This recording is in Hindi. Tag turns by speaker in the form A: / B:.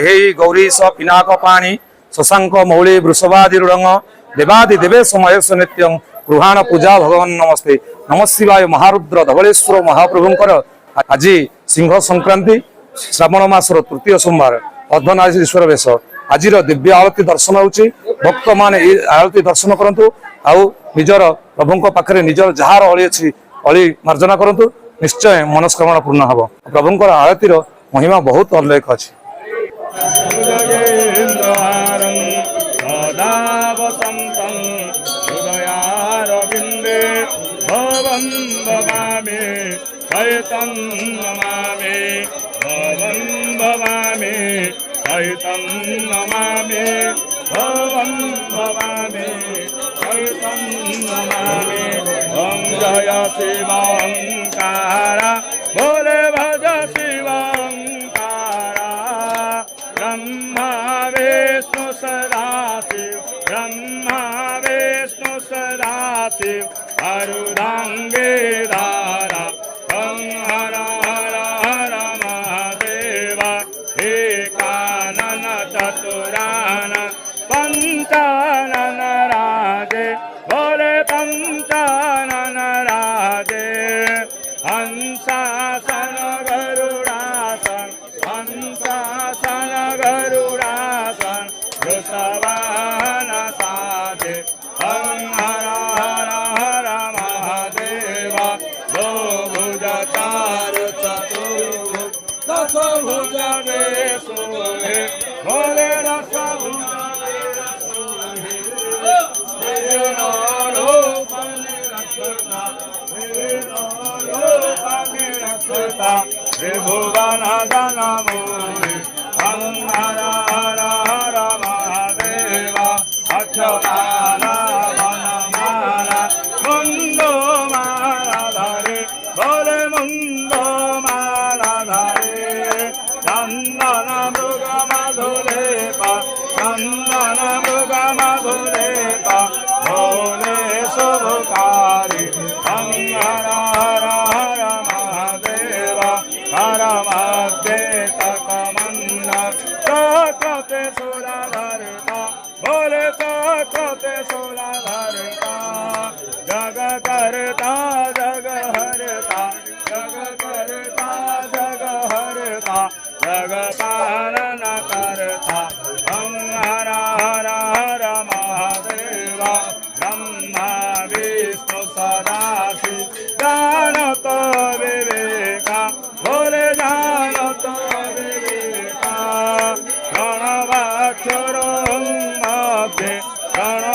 A: हे गौरीश पिनाक पाणी शशांक मौली वृषभादिरुडंग देवादि देवेश महेश नित्यं गृहाण पूजा भगवान नमस्ते नमः शिवाय महारुद्र धवलेश्वर महाप्रभुंकर आज सिंह संक्रांति श्रावण मासर तृतीय सोमवार अर्धनारीश्वर वेश आज दिव्य आरती दर्शन होची भक्त मान आरती दर्शन करंतु आउ निजर प्रभुंक पाखरे निजर जहार अली अछि अली मार्जना करंतु निश्चय मनस्कामना पूर्ण हब प्रभुंकर आरतीर महिमा बहुत उल्लेख अछि।
B: जय शिवंकारा बोले भज शिवंकारा ब्रह्मा विष्णु सदाशिव ब्रह्मा विष्णु सदाशिव अरुदांगे धारा हर हर हर महादेव एकानन चतुरान पंचानन राजे बोले पंचानन राजे हंसासन गरुडासन हंसासन गरुडासन वृषभान साजे हर हर हर महादेव दो भुज चारु चतुर्भुज दश भुज वेशोहे बोले दश भुज त्रिभुवन जनमूलि हर हर हर महादेव अक्षमाला वनमाला मुंडो माला धरे बोले मुंडो माला धरे चंदन मृग मधुलेपा चंदन मृग मधुलेपा बोले शुभकारी हर हर हर महादेव हर मध्य तकमन्ना चक्रते सुराधरता बोले चक्रते सुराधरता जग करता जग हरता जग करता जग हरता जग पालन करता हर हर हर महादेव ब्रह्मा विष्णु सदाशिव जानत विवेका बोले जानत विवेका प्रणवाक्षर मध्ये प्रणव